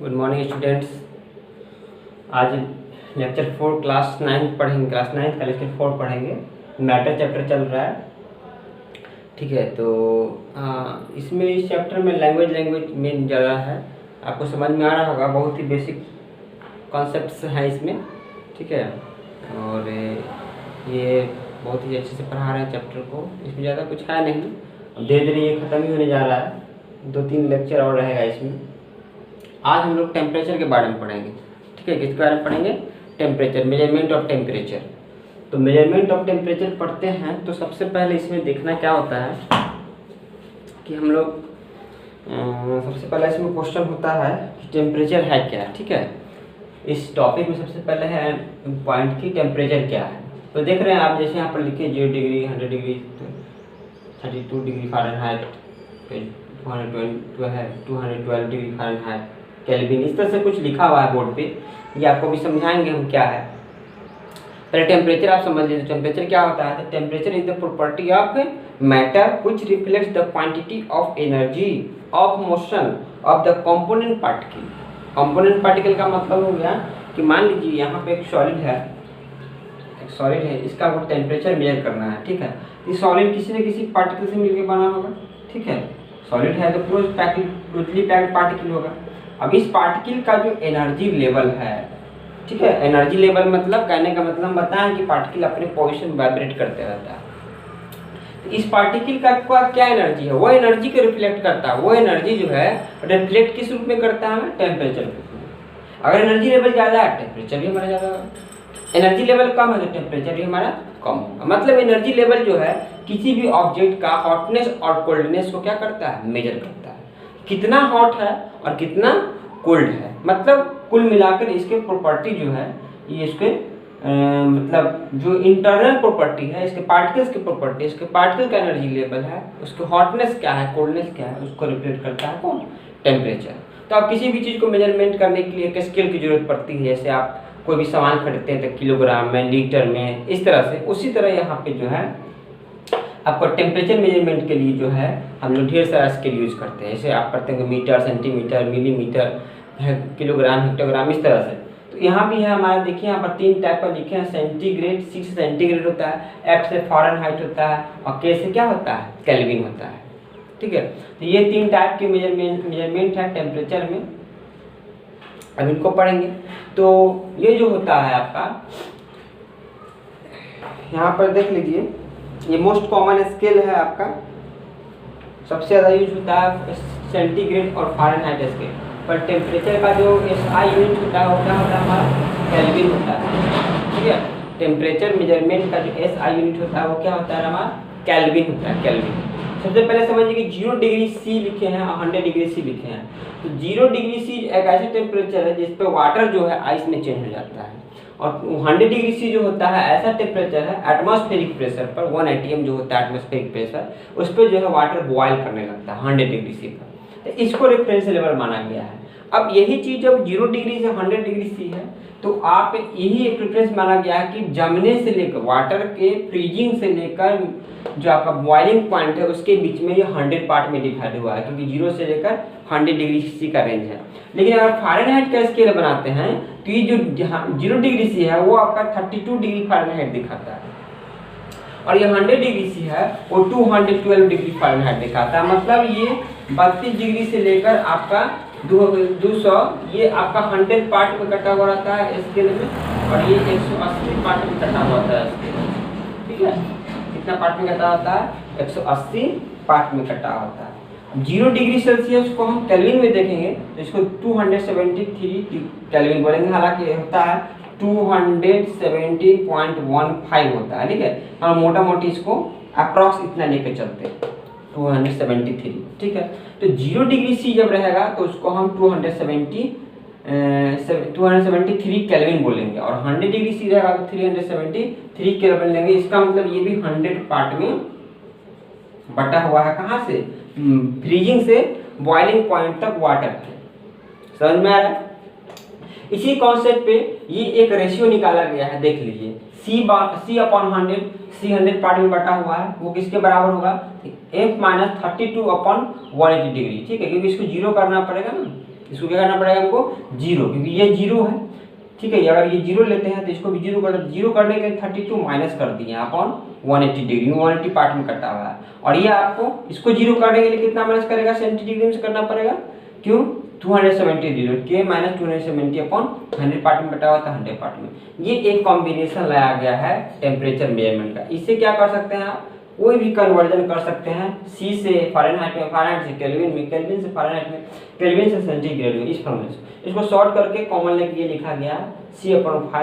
Good morning students. आज lecture 4 class 9 पढ़ेंगे। Class 9 का लेक्चर 4 पढ़ेंगे। मैटर चैप्टर चल रहा है, ठीक है। तो इसमें इस चैप्टर में लैंग्वेज मेन ज़्यादा है, आपको समझ में आ रहा होगा। बहुत ही बेसिक कॉन्सेप्ट्स हैं इसमें, ठीक है। और ये बहुत ही अच्छे से पढ़ा रहे हैं चैप्टर को। इसमें ज़्यादा कुछ है नहीं, अब धीरे धीरे ये ख़त्म ही होने जा रहा है। 2-3 लेक्चर और रहेगा इसमें। आज हम लोग टेम्परेचर के बारे में पढ़ेंगे, ठीक है। किसके बारे में पढ़ेंगे? Temperature, measurement of temperature. तो मेजरमेंट ऑफ टेम्परेचर पढ़ते हैं तो सबसे पहले इसमें देखना क्या होता है कि हम लोग सबसे पहले इसमें क्वेश्चन होता है कि टेम्परेचर है क्या, ठीक है। इस टॉपिक में सबसे पहले है पॉइंट की टेम्परेचर क्या है। तो देख रहे हैं आप, जैसे यहाँ पर लिखे 0 degree, 100 degree, 32 degree Fahrenheit, 212 degree Fahrenheit, kelvin, इस तरह से कुछ लिखा हुआ है बोर्ड पे। ये आपको भी समझाएंगे हम क्या है। पहले टेम्परेचर आप समझ लीजिए। टेम्परेचर क्या होता है? Temperature is the property of matter which reflects the quantity of energy of motion of the component particle. Component particle का मतलब हो गया कि मान लीजिए यहाँ पे एक सॉलिड है, इसका वो टेम्परेचर मेजर करना है, ठीक है। ये सॉलिड किसी न किसी पार्टिकल से मिलकर बना होगा, ठीक है। सॉलिड है तो क्लोजली पैक्ड पार्टिकल होगा। अब इस पार्टिकल का जो एनर्जी लेवल है, ठीक है, एनर्जी लेवल मतलब कहने का मतलब बताएं कि पार्टिकल अपने पोजीशन वाइब्रेट करते रहता है। तो इस पार्टिकल का क्या एनर्जी है? वो एनर्जी को रिफ्लेक्ट करता है। वो एनर्जी जो है रिफ्लेक्ट किस रूप में करता है? टेम्परेचर के रूप में। अगर एनर्जी लेवल ज़्यादा है, टेम्परेचर भी हमारा ज़्यादा होगा। एनर्जी लेवल कम है तो टेम्परेचर भी हमारा कम होगा। मतलब एनर्जी लेवल जो है किसी भी ऑब्जेक्ट का हॉटनेस और कोल्डनेस को क्या करता है? मेजर करता है। कितना हॉट है और कितना कोल्ड है, मतलब कुल मिलाकर इसके प्रॉपर्टी जो है ये इसके मतलब जो इंटरनल प्रॉपर्टी है, इसके पार्टिकल्स की प्रॉपर्टी, इसके पार्टिकल का एनर्जी लेवल है, उसके हॉटनेस क्या है, कोल्डनेस क्या है, उसको रिफ्लेक्ट करता है कौन? टेम्परेचर। तो आप किसी भी चीज़ को मेजरमेंट करने के लिए एक स्केल की जरूरत पड़ती है। जैसे आप कोई भी सामान खरीदते हैं तो किलोग्राम में, लीटर में, इस तरह से। उसी तरह यहाँ पे जो है आपको टेम्परेचर मेजरमेंट के लिए जो है हम लोग ढेर सारा स्केल यूज करते हैं। जैसे आप करते हैं metre, centimetre, millimetre, kilogram, hectogram, इस तरह से। तो यहाँ भी है हमारा, देखिए यहाँ पर 3 टाइप का लिखे हैं। सेंटीग्रेड, 6 सेंटीग्रेड होता है, F से फ़ारेनहाइट होता है और K से क्या होता है? केल्विन होता है, ठीक है। तो ये 3 टाइप के मेजरमेंट है टेम्परेचर में। अब इनको पढ़ेंगे। तो ये जो होता है आपका, यहाँ पर देख लीजिए, ये मोस्ट कॉमन स्केल है आपका। सबसे ज़्यादा यूज होता है सेंटीग्रेड और फ़ारेनहाइट स्केल। पर टेम्परेचर का जो SI यूनिट होता है वो क्या होता है? हमारा केल्विन होता है, ठीक है। टेम्परेचर मेजरमेंट का जो SI यूनिट होता है वो क्या होता है? हमारा केल्विन होता है, केल्विन। सबसे पहले समझिए कि 0 डिग्री C लिखे हैं और 100 डिग्री C लिखे हैं। तो 0 डिग्री C एक ऐसा टेम्परेचर है जिस पे वाटर जो है आइस में चेंज हो जाता है। और 100 डिग्री C जो होता है ऐसा टेम्परेचर है एटमॉस्फेरिक प्रेशर पर, 1 atm जो होता है एटमॉस्फेरिक प्रेशर, उस पर जो है वाटर बॉयल करने लगता है 100 डिग्री C पर। तो इसको रेफरेंस लेवल माना गया है। अब यही चीज़ जब 0 डिग्री से 100 डिग्री C है तो आप यही एक रेफरेंस माना गया है कि जमने से लेकर वाटर के फ्रीजिंग से लेकर जो आपका बॉइलिंग पॉइंट है उसके बीच में ये 100 पार्ट में डिवाइड हुआ है, क्योंकि 0 से लेकर 100 डिग्री C का रेंज है। लेकिन अगर फ़ारेनहाइट का स्केल बनाते हैं तो ये जो 0 डिग्री C है वो आपका 32 डिग्री फ़ारेनहाइट दिखाता है, और ये 100 डिग्री C है वो 212 डिग्री फ़ारेनहाइट दिखाता है। मतलब ये 32 डिग्री से लेकर आपका 200, ये आपका 100 पार्ट में कटा हुआ रहता है स्केल में, और ये 180 पार्ट में कटा हुआ होता है स्केल में, ठीक है। कितना पार्ट में कटा होता है? 180 पार्ट में कटा होता है। 0 डिग्री सेल्सियस को हम केल्विन में देखेंगे तो इसको 273 केल्विन बोलेंगे। हालांकि होता है 270.15 होता है, ठीक है। हम मोटा मोटी इसको अप्रॉक्स इतना लेकर चलते हैं, 273, ठीक है। तो 0 डिग्री C जब रहेगा तो उसको हम 273 केल्विन बोलेंगे, और 100 डिग्री C रहेगा तो 373 केल्विन लेंगे। इसका मतलब ये भी 100 पार्ट में बटा हुआ है। कहाँ से? फ्रीजिंग से बॉइलिंग पॉइंट तक वाटर थे। समझ में आ रहा है? इसी कॉन्सेप्ट पे ये एक रेशियो निकाला गया है, देख लीजिए। C/100, C 100 पार्ट में बटा हुआ है, वो किसके बराबर होगा? F - 32/180 डिग्री, ठीक है, क्योंकि इसको 0 करना पड़ेगा ना। इसको क्या करना पड़ेगा हमको 0, क्योंकि ये 0 है, ठीक है। अगर ये 0 लेते हैं तो इसको भी 0 कर, 0 करने के 32 माइनस कर दिए अपॉन 180 डिग्री, 180 पार्ट में कटा हुआ है। और ये आपको इसको 0 करने के लिए कितना माइनस करेगा, 70 डिग्री से करना पड़ेगा, क्यों 270 डिग्री, के माइनस 270 अपॉन 100 पार्ट में कटा हुआ था 100 पार्ट में। ये एक कॉम्बिनेशन लाया गया है टेम्परेचर मेजरमेंट का। इससे क्या कर सकते हैं आप, कोई भी कन्वर्जन कर सकते हैं, सी से फ़ारेनहाइट में, फ़ारेनहाइट से केल्विन में, केल्विन से फ़ारेनहाइट में, केल्विन से सेंटीग्रेड में, इस फॉर्मूले से। इसको शॉर्ट करके कॉमन लेके ये लिखा गया C/5 =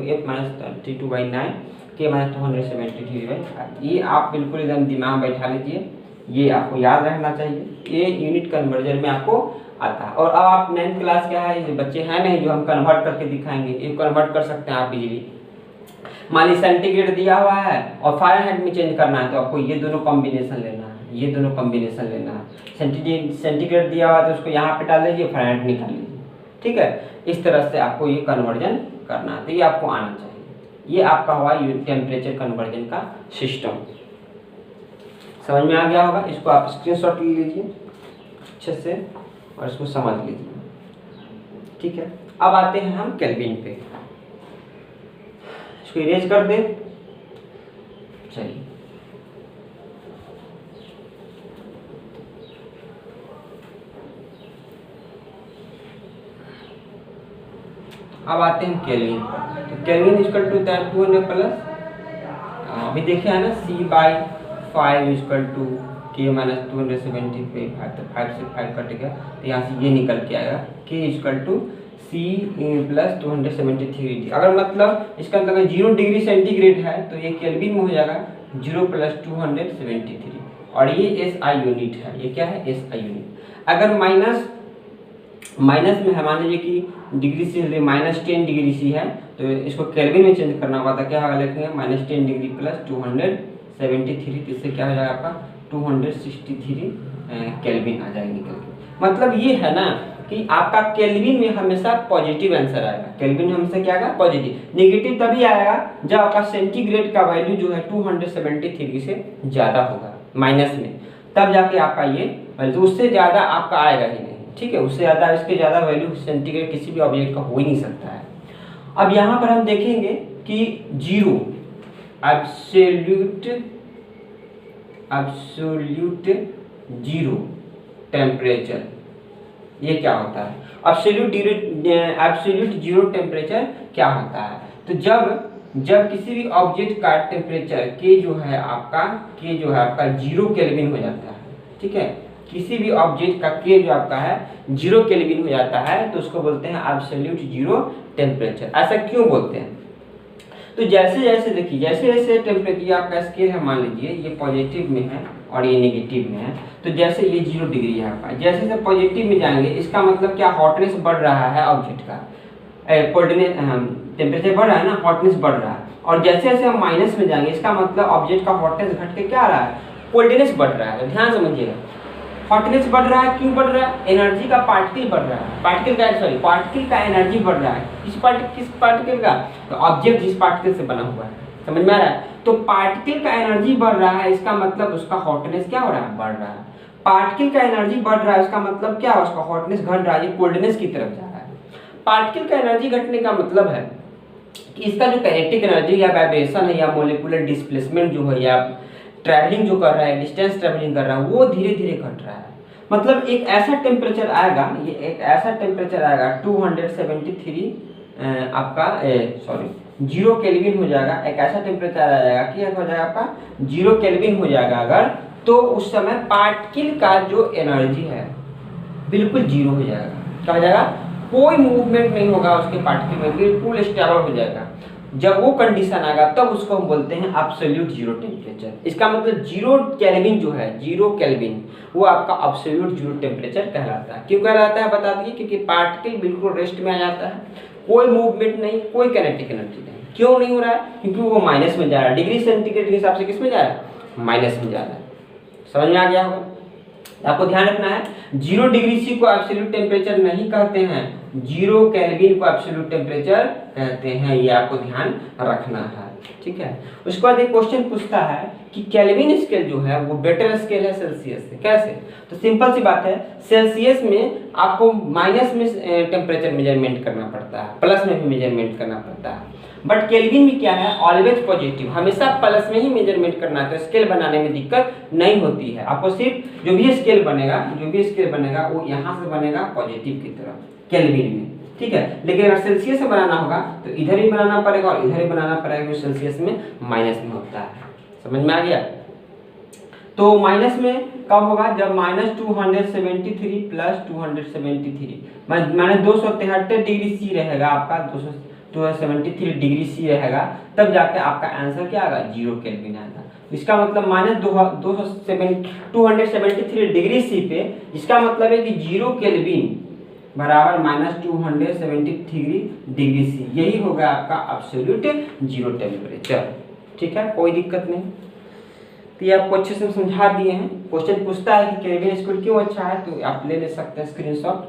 F - 32/9 K - 270/5। ये आप बिल्कुल एकदम दिमाग में बैठा लीजिए, ये आपको याद रहना चाहिए, ये यूनिट कन्वर्जन में आपको आता है। और अब आप 9th क्लास क्या है, ये बच्चे हैं नहीं जो हम कन्वर्ट करके दिखाएंगे, ये कन्वर्ट कर सकते हैं आप इजीली। मान लीजिए सेंटीग्रेड दिया हुआ है और फ़ारेनहाइट में चेंज करना है, तो आपको ये दोनों कॉम्बिनेशन लेना है, ये दोनों कॉम्बिनेशन लेना है। सेंटीग्रेड दिया हुआ है तो उसको यहाँ पे डाल लीजिए, फ़ारेनहाइट निकाल लीजिए, ठीक है। इस तरह से आपको ये कन्वर्जन करना है, तो ये आपको आना चाहिए। ये आपका हुआ टेम्परेचर कन्वर्जन का सिस्टम। समझ में आ गया होगा, इसको आप स्क्रीनशॉट ले लीजिए अच्छे से और इसको समझ लीजिए, ठीक है। अब आते हैं हम केल्विन पे, इसको इरेज कर दे। चलिए अब आते हैं केल्विन पर। तो केल्विन इक्वल टू 200 प्लस, अभी देखे है ना, C/5 = K - 275, तो 5 से 5 कट गया, तो यहाँ से ये निकल के आएगा K = C + 273। अगर मतलब इसका मतलब 0 डिग्री सेंटीग्रेड है तो ये केल्विन में हो जाएगा 0 + 273, और ये SI यूनिट है, ये क्या है, SI यूनिट। अगर माइनस में है, मान लीजिए कि डिग्री से -10 डिग्री सी है, तो इसको केल्विन में चेंज करना होगा, तो क्या होगा, लिखेंगे -10 डिग्री + 273, तो इससे क्या हो जाएगा आपका 263 केल्विन आ जाएगी निकल के। मतलब ये है ना कि आपका केल्विन में हमेशा पॉजिटिव आंसर आएगा, केल्विन में हमेशा क्या आएगा, पॉजिटिव। नेगेटिव तभी आएगा जब आपका सेंटीग्रेड का वैल्यू जो है 273 से ज़्यादा होगा माइनस में, तब जाके आपका ये वैल्यू, उससे ज़्यादा आपका आएगा ही नहीं, ठीक है। उससे ज़्यादा, इसके ज़्यादा वैल्यू सेंटीग्रेड किसी भी ऑब्जेक्ट का हो ही नहीं सकता है। अब यहाँ पर हम देखेंगे कि 0 एब्सोल्यूट 0 टेम्परेचर, ये क्या होता है, एब्सोल्यूट 0 टेम्परेचर क्या होता है। तो जब किसी भी ऑब्जेक्ट का टेम्परेचर के जो है आपका 0 केल्विन हो जाता है, ठीक है। किसी भी ऑब्जेक्ट का के जो आपका है 0 केल्विन हो जाता है, तो उसको बोलते हैं एब्सोल्यूट 0 टेम्परेचर। ऐसा क्यों बोलते हैं, तो जैसे जैसे देखिए, जैसे जैसे टेम्परेचर आपका स्केल है, मान लीजिए ये पॉजिटिव में है और ये नेगेटिव में है, तो जैसे ये 0 डिग्री है आपका, जैसे जैसे पॉजिटिव में जाएंगे, इसका मतलब क्या, हॉटनेस बढ़ रहा है ऑब्जेक्ट का, कोल्डनेस, टेम्परेचर बढ़ रहा है ना, हॉटनेस बढ़ रहा है। और जैसे जैसे हम माइनस में जाएंगे, इसका मतलब ऑब्जेक्ट का हॉटनेस घट के क्या आ रहा है, कोल्डनेस बढ़ रहा है। ध्यान समझिएगा, हॉटनेस बढ़ रहा है, क्यों बढ़ रहा है, एनर्जी का पार्टिकल बढ़ रहा है, पार्टिकल का एनर्जी बढ़ रहा है। किस पार्टिकल का, तो ऑब्जेक्ट जिस पार्टिकल से बना हुआ है, समझ में आ रहा है। तो पार्टिकल का एनर्जी बढ़ रहा है, इसका मतलब उसका हॉटनेस क्या हो रहा है, बढ़ रहा है। पार्टिकल का एनर्जी बढ़ रहा है, इसका मतलब क्या है, उसका हॉटनेस घट रहा है, ये कोल्डनेस की तरफ जा रहा है। पार्टिकल का एनर्जी घटने का मतलब है कि इसका जो काइनेटिक एनर्जी या वाइब्रेशन है या मोलिकुलर डिस्प्लेसमेंट जो है, या ट्रैवलिंग जो कर रहा है, डिस्टेंस ट्रैवलिंग कर रहा है, वो धीरे धीरे घट रहा है। मतलब एक ऐसा टेम्परेचर आएगा, ये एक ऐसा टेम्परेचर आएगा 273 आपका 0 केल्विन हो जाएगा। एक ऐसा टेम्परेचर आ जाएगा कि हो जाएगा आपका 0 केल्विन हो जाएगा अगर, तो उस समय पार्टिकल का जो एनर्जी है बिल्कुल 0 हो जाएगा। क्या हो जाएगा, कोई मूवमेंट नहीं होगा उसके पार्टिकल में, बिल्कुल स्टेबल हो जाएगा। जब वो कंडीशन आएगा तब उसको हम बोलते हैं एब्सोल्यूट 0 टेम्परेचर। इसका मतलब 0 केल्विन जो है, 0 केल्विन, वो आपका एब्सोल्यूट 0 टेम्परेचर कहलाता है। क्यों कहलाता है बता दिए, क्योंकि पार्टिकल बिल्कुल रेस्ट में आ जाता है, कोई मूवमेंट नहीं, कोई काइनेटिक एनर्जी नहीं। क्यों नहीं हो रहा है, क्योंकि वो माइनस में जा रहा है, डिग्री सेंटीग्रेड के हिसाब से किस में जा रहा है, माइनस में जा रहा है। समझ में आ गया होगा। आपको ध्यान रखना है, 0 डिग्री सी को एब्सोल्यूट टेम्परेचर नहीं कहते हैं, 0 केल्विन को एब्सोल्यूट टेम्परेचर कहते हैं, ये आपको ध्यान रखना है। ठीक है। उसके बाद एक क्वेश्चन पूछता है कि केल्विन स्केल जो है वो बेटर स्केल है सेल्सियस से। कैसे? तो सिंपल सी बात है, सेल्सियस में आपको माइनस में टेम्परेचर मेजरमेंट करना पड़ता है, प्लस में भी मेजरमेंट करना पड़ता है। बट केल्विन में क्या है, ऑलवेज पॉजिटिव, हमेशा प्लस में ही मेजरमेंट करना है, तो स्केल बनाने में दिक्कत नहीं होती है। आपको सिर्फ जो भी स्केल बनेगा वो यहाँ से बनेगा पॉजिटिव की तरफ केल्विन में, ठीक है। लेकिन अगर सेल्सियस से बनाना होगा तो इधर ही बनाना पड़ेगा और इधर ही बनाना पड़ेगा, क्योंकि सेल्सियस में माइनस में होता है। समझ में आ गया? तो माइनस में कब होगा, जब -273 + 273 माइनस 273 डिग्री सी रहेगा आपका, 273 डिग्री सी रहेगा, तब जाके आपका आंसर क्या आएगा, 0 केल्विन आएगा। इसका मतलब -273 डिग्री सी पे, इसका मतलब है कि 0 केल्विन बराबर -273 डिग्री सी, यही होगा आपका एब्सोल्यूट 0 टेम्परेचर। ठीक है, कोई दिक्कत नहीं। तो ये आपको अच्छे से समझा दिए हैं। क्वेश्चन पूछता है कि केल्विन स्केल क्यों अच्छा है, तो आप ले सकते हैं स्क्रीनशॉट।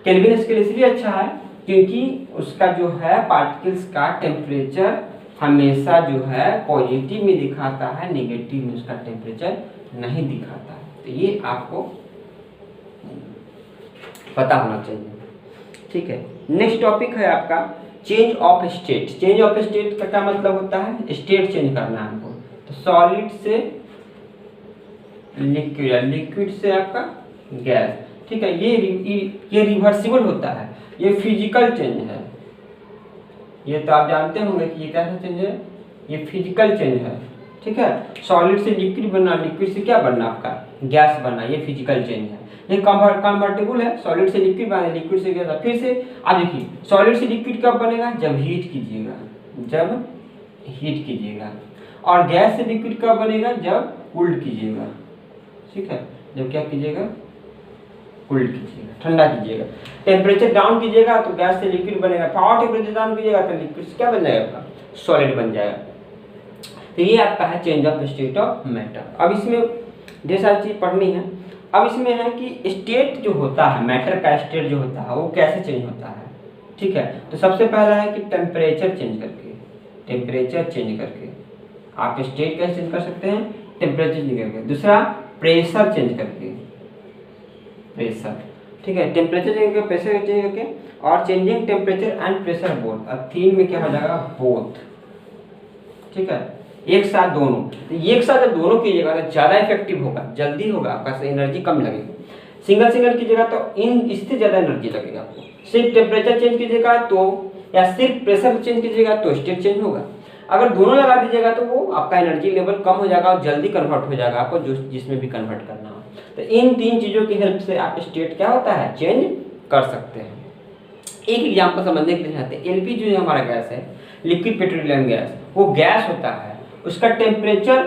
केल्विन स्केल इसलिए अच्छा है क्योंकि उसका जो है पार्टिकल्स का टेम्परेचर हमेशा जो है पॉजिटिव में दिखाता है, नेगेटिव में उसका टेम्परेचर नहीं दिखाता है। तो ये आपको पता होना चाहिए। ठीक है, नेक्स्ट टॉपिक है आपका change of state. Change of state का क्या मतलब होता है, स्टेट चेंज करना है हमको। तो सॉलिड से लिक्विड, लिक्विड से आपका गैस, ठीक है। ये रिवर्सिबल होता है, ये फिजिकल चेंज है। ये तो आप जानते होंगे कि ये कैसा चेंज है, ये फिजिकल चेंज है। ठीक है, सॉलिड से लिक्विड बनना, लिक्विड से क्या बनना आपका गैस बनना, ये फिजिकल चेंज है। ये कन्वर्टेबल है, सॉलिड से लिक्विड बना, लिक्विड से गैस। फिर से आप देखिए, सॉलिड से लिक्विड कब बनेगा, जब हीट कीजिएगा, जब हीट कीजिएगा। और गैस से लिक्विड कब बनेगा, जब कूल्ड कीजिएगा। ठीक है, जब क्या कीजिएगा, कूल्ड कीजिएगा, ठंडा कीजिएगा। टेम्परेचर डाउन कीजिएगा तो गैस से लिक्विड बनेगा, पावर टेम्परेचर डाउन कीजिएगा तो लिक्विड से क्या बन जाएगा आपका, सॉलिड बन जाएगा। तो ये आपका है change of state of matter. अब इसमें ढेर सारी चीज पढ़नी है। अब इसमें है कि स्टेट जो होता है, मैटर का स्टेट जो होता है वो कैसे चेंज होता है। ठीक है, तो सबसे पहला है कि टेम्परेचर चेंज करके, टेम्परेचर चेंज करके आप स्टेट कैसे चेंज कर सकते हैं, टेम्परेचर चेंज करके। दूसरा प्रेशर चेंज करके, प्रेशर, ठीक है, टेम्परेचर चेंज करके, प्रेशर चेंज करके, और changing temperature and pressure both. अब तीन में क्या हो जाएगा, बोथ। ठीक है, एक साथ दोनों। तो एक साथ जब दोनों कीजिएगा तो ज़्यादा इफेक्टिव होगा, जल्दी होगा, आपका एनर्जी कम लगेगी। सिंगल सिंगल कीजिएगा तो इससे ज़्यादा एनर्जी लगेगा आपको। सिर्फ टेम्परेचर चेंज कीजिएगा तो, या सिर्फ प्रेशर चेंज कीजिएगा तो स्टेट चेंज होगा। अगर दोनों लगा दीजिएगा तो वो आपका एनर्जी लेवल कम हो जाएगा और जल्दी कन्वर्ट हो जाएगा आपको जिसमें भी कन्वर्ट करना हो। तो इन तीन चीज़ों की हेल्प से आप स्टेट क्या होता है, चेंज कर सकते हैं। एक एग्जाम्पल समझने के लिए चाहते हैं, एलपीजी जो हमारा गैस है, लिक्विड पेट्रोलियम गैस, वो गैस होता है, उसका टेम्परेचर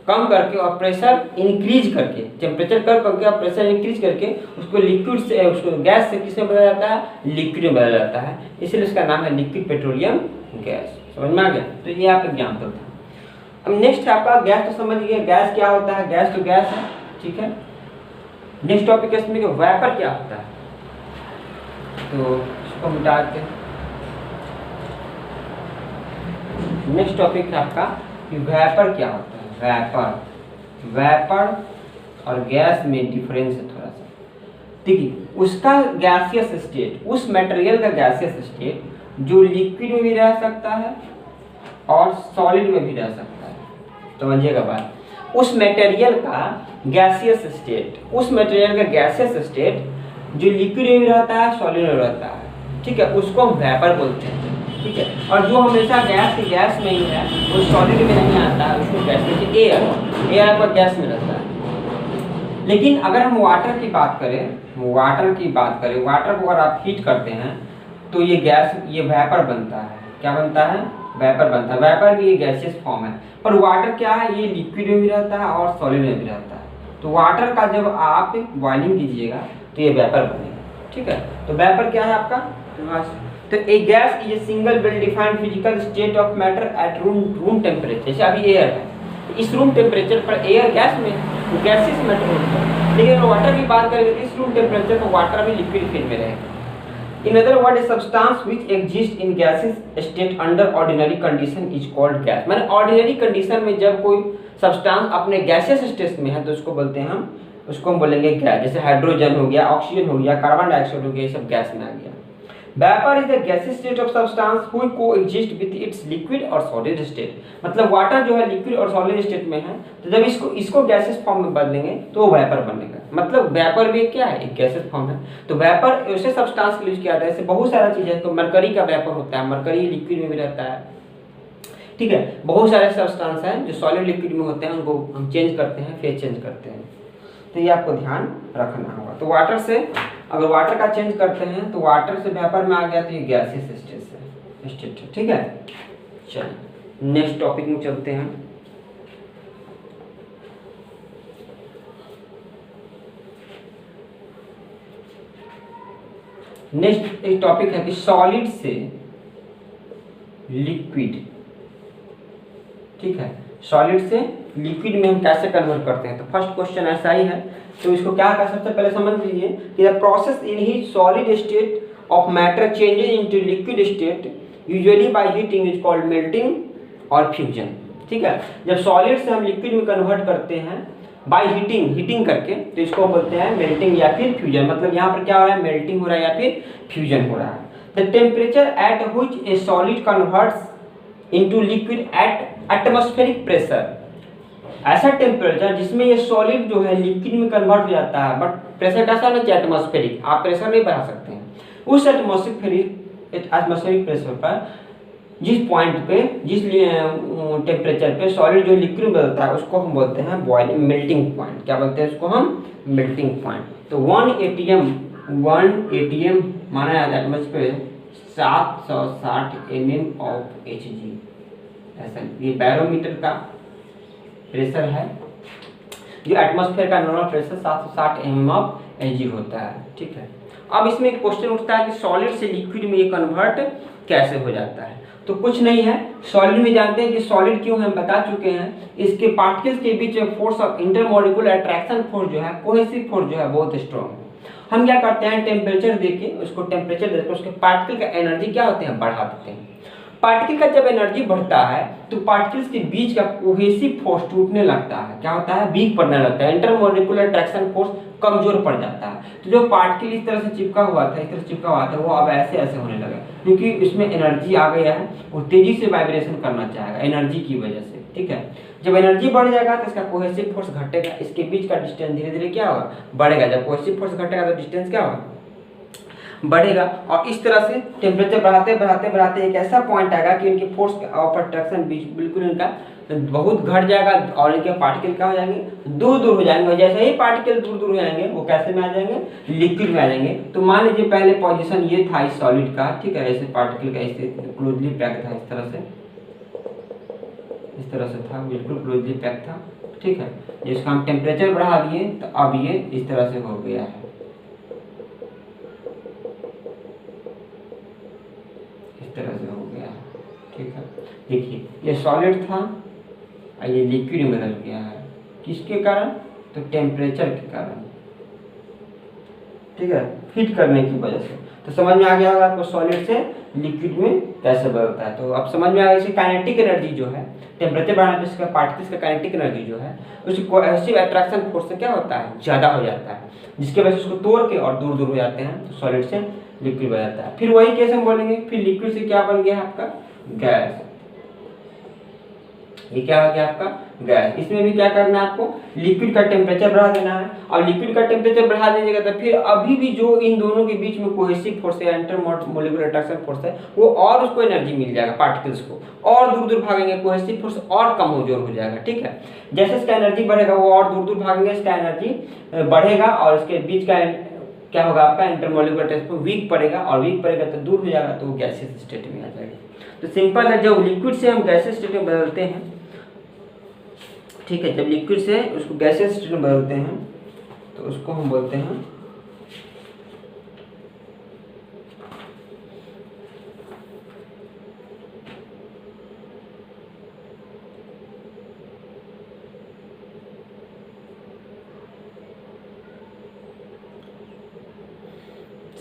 कम करके और प्रेशर इंक्रीज करके, टेम्परेचर कम करके और प्रेशर इंक्रीज करके उसको लिक्विड से, उसको गैस से किसमें बदला जाता है, लिक्विड में बदला जाता है। इसलिए इसका नाम है लिक्विड पेट्रोलियम गैस। समझ में आ गया? तो ये आप एग्जाम्पल था। अब नेक्स्ट आपका गैस तो समझ गए, गैस क्या होता है, गैस तो गैस है। ठीक है, नेक्स्ट टॉपिक है इसमें वेपर क्या होता है, तो इसको मिटा के नेक्स्ट टॉपिक है आपका कि वेपर क्या होता है। वेपर, वेपर और गैस में डिफरेंस है थोड़ा सा। देखिए, उसका गैसियस स्टेट, उस मटेरियल का गैसियस स्टेट जो लिक्विड में भी रह सकता है और सॉलिड में भी रह सकता है। समझिएगा बात, उस मटेरियल का गैसियस स्टेट, उस मटेरियल का गैसियस स्टेट जो लिक्विड में भी रहता है, सॉलिड में रहता है। ठीक है, उसको हम वेपर बोलते हैं। ठीक है, और जो हमेशा गैस में ही है, वो सॉलिड में नहीं आता है, उसको गैस में, एयर आपका गैस में रहता है। लेकिन अगर हम वाटर की बात करें, वाटर को अगर आप हीट करते हैं तो ये गैस, ये वेपर बनता है। क्या बनता है, वेपर बनता है। वेपर भी ये गैसियस फॉर्म है, पर वाटर क्या है, ये लिक्विड में भी रहता है और सॉलिड में भी रहता है। तो वाटर का जब आप बॉइलिंग कीजिएगा तो ये वेपर बनेगा। ठीक है, तो वेपर क्या है आपका, तो a gas is a single well defined physical state of matter at room temperature. जैसे अभी एयर है, इस रूम टेम्परेचर पर एयर गैस में, तो गैसियस मैटर होता है। लेकिन अगर वाटर की बात करेंगे तो इस रूम टेम्परेचर पर वाटर भी लिक्विड फेज में रहेगा। In other word, a substance which exist in gases state under ordinary condition is called gas. माने ऑर्डिनरी कंडीशन में जब कोई सब्सटेंस अपने गैसियस स्टेट में है तो उसको बोलते हैं हम, उसको हम बोलेंगे गैस। जैसे हाइड्रोजन हो गया, ऑक्सीजन हो गया, कार्बन डाइऑक्साइड हो गया, ये सब गैस में आ गया। Vapour is the gaseous state of substance which coexist with its liquid और सॉलिड स्टेट। मतलब वाटर जो है लिक्विड और सॉलिड स्टेट में है, तो जब इसको गैसियस फॉर्म में बदलेंगे तो वो वेपर बनेगा। मतलब वेपर भी क्या है, एक गैसियस फॉर्म है। तो वेपर ऐसे सब्सटेंस के लिए यूज किया जाता है। ऐसे बहुत सारा चीज है। तो मरकरी का वेपर होता है, मरकरी लिक्विड में भी रहता है, ठीक है। बहुत सारे सब्सटेंस हैं जो सॉलिड लिक्विड में होते हैं, उनको हम चेंज करते हैं, फेज चेंज करते हैं। तो ये आपको ध्यान रखना होगा। तो वाटर से अगर वाटर का चेंज करते हैं तो वाटर से वेपर में आ गया तो ये गैसियस स्टेट है, ठीक है। चलिए नेक्स्ट टॉपिक में चलते हैं। नेक्स्ट एक टॉपिक है कि सॉलिड से लिक्विड, ठीक है। सॉलिड से लिक्विड में हम कैसे कन्वर्ट करते हैं। तो फर्स्ट क्वेश्चन ऐसा ही है। तो इसको क्या कर, सबसे पहले समझ लीजिए कि the process in he solid state of matter changes into liquid state usually by heating is called melting और फ्यूजन, ठीक है। जब सॉलिड से हम लिक्विड में कन्वर्ट करते हैं बाय हीटिंग करके, तो इसको बोलते हैं मेल्टिंग या फिर फ्यूजन। मतलब यहाँ पर क्या हो रहा है, मेल्टिंग हो रहा है या फिर फ्यूजन हो रहा है। The temperature at which A solid converts into liquid at atmospheric pressure, ऐसा टेम्परेचर जिसमें ये सॉलिड जो है लिक्विड में कन्वर्ट हो जाता है, बट प्रेशर कैसा होना चाहिए, एटमॉस्फेरिक। आप प्रेशर नहीं बढ़ा सकते हैं। उस एटमॉस्फेरिक प्रेशर पर जिस पॉइंट पे, जिस टेम्परेचर पे सॉलिड जो लिक्विड में बदलता है उसको हम बोलते हैं बॉइलिंग, मेल्टिंग पॉइंट। क्या बोलते हैं उसको हम, मेल्टिंग पॉइंट। तो 1 atm माना जाता है एटमॉस्फेयर 760 mm ऑफ Hg। ऐसा ये बैरोमीटर का प्रेशर है, जो एटमॉस्फेयर का normal pressure 760 mm of Hg होता है, ठीक है। अब इसमें एक क्वेश्चन उठता है कि सॉलिड से लिक्विड में ये कन्वर्ट कैसे हो जाता है। तो कुछ नहीं है, सॉलिड में जानते हैं कि सॉलिड क्यों हम बता चुके हैं, इसके पार्टिकल्स के बीच में force of intermolecular attraction force जो है, कोहेसिव फोर्स जो है बहुत स्ट्रॉन्ग है। हम क्या करते हैं, टेम्परेचर देके उसको, टेम्परेचर देकर उसके पार्टिकल का एनर्जी क्या होते हैं, बढ़ा देते हैं। पार्टिकल का जब एनर्जी बढ़ता है तो पार्टिकल्स के बीच का कोहेसिव फोर्स टूटने लगता है, क्या होता है, वीक पड़ने लगता है। इंटरमोलिकुलर अट्रैक्शन फोर्स कमजोर पड़ जाता है। तो जो पार्टिकल इस तरह से चिपका हुआ था, इस तरह से चिपका हुआ था, वो अब ऐसे ऐसे होने लगा, क्योंकि इसमें एनर्जी आ गया है। वो तेजी से वाइब्रेशन करना चाहेगा एनर्जी की वजह से, ठीक है। जब एनर्जी बढ़ जाएगा तो इसका कोहेसिव फोर्स घटेगा, इसके बीच का डिस्टेंस धीरे धीरे क्या होगा, बढ़ेगा। जब कोहेसिव फोर्स घटेगा तो डिस्टेंस क्या होगा, बढ़ेगा। और इस तरह से टेम्परेचर बढ़ाते बढ़ाते बढ़ाते एक ऐसा पॉइंट आएगा कि इनके फोर्स ऑफ अट्रैक्शन बिल्कुल इनका बहुत घट जाएगा और इनके पार्टिकल क्या हो जाएंगे, दूर दूर हो जाएंगे। और जैसे ही पार्टिकल दूर दूर हो जाएंगे वो कैसे में आ जाएंगे, लिक्विड में आ जाएंगे। तो मान लीजिए पहले पोजीशन ये था इस सॉलिड का, ठीक है। ऐसे पार्टिकल का ऐसे क्लोजली पैक था, इस तरह से था, बिल्कुल क्लोजली पैक था, ठीक है। जिसका हम टेम्परेचर बढ़ा दिए तो अब ये इस तरह से हो गया है, इस तरह से हो गया, ठीक है। देखिए ये सॉलिड था और ये लिक्विड में बदल गया है, किसके कारण, तो टेम्परेचर के कारण, ठीक है, हीट करने की वजह से। तो समझ में आ गया होगा आपको सॉलिड से लिक्विड में कैसे बदलता है। तो अब समझ में आ गया इसकी काइनेटिक एनर्जी जो है, टेम्परेचर बढ़ाने पर इसका पार्टिकल्स का काइनेटिक एनर्जी जो है उसकी कोहेसिव अट्रैक्शन फोर्स से क्या होता है, ज़्यादा हो जाता है, जिसके वजह से उसको तोड़ के और दूर दूर हो जाते हैं। तो सॉलिड से लिक्विड बन जाता है। फिर वही केस हम बोलेंगे, फिर लिक्विड से क्या बन गया आपका, गैस। ये क्या हो गया आपका, गैस। इसमें भी क्या करना है आपको, लिक्विड का टेम्परेचर बढ़ा देना है। और लिक्विड का टेम्परेचर बढ़ा दीजिएगा तो फिर अभी भी जो इन दोनों के बीच में कोहेसिव फोर्स है, इंटरमोलिकुलर अट्रैक्शन फोर्स है, वो और उसको एनर्जी मिल जाएगा, पार्टिकल्स को और दूर दूर भागेंगे, कोहेसिव फोर्स और कमजोर हो जाएगा, ठीक है। जैसे इसका एनर्जी बढ़ेगा वो और दूर दूर भागेंगे, इसका एनर्जी बढ़ेगा और इसके बीच का क्या होगा आपका, इंटरमोलिकुलर अट्रैक्शन वीक पड़ेगा, और वीक पड़ेगा तो दूर हो जाएगा, तो वो गैसियस स्टेट में आ जाएगा। तो सिंपल है, जब लिक्विड से हम गैसियस स्टेट में बदलते हैं, ठीक है, जब लिक्विड से उसको गैसियस स्टेट में बदलते हैं तो उसको हम बोलते हैं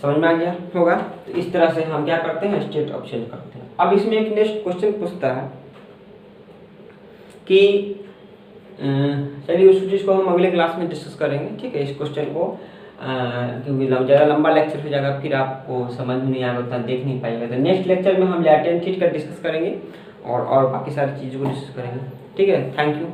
समझ में आ गया होगा। तो इस तरह से हम क्या करते हैं, स्टेट ऑफ चेंज करते हैं। अब इसमें एक नेक्स्ट क्वेश्चन पूछता है कि चलिए उस चीज़ को हम अगले क्लास में डिस्कस करेंगे, ठीक है, इस क्वेश्चन को, क्योंकि ज़्यादा लंबा लेक्चर हो जाएगा, फिर आपको समझ में नहीं आएगा, उतना देख नहीं पाएगा। तो नेक्स्ट लेक्चर में हम लैटेंट हीट का डिस्कस करेंगे और बाकी सारी चीज़ों को डिस्कस करेंगे, ठीक है। Thank you.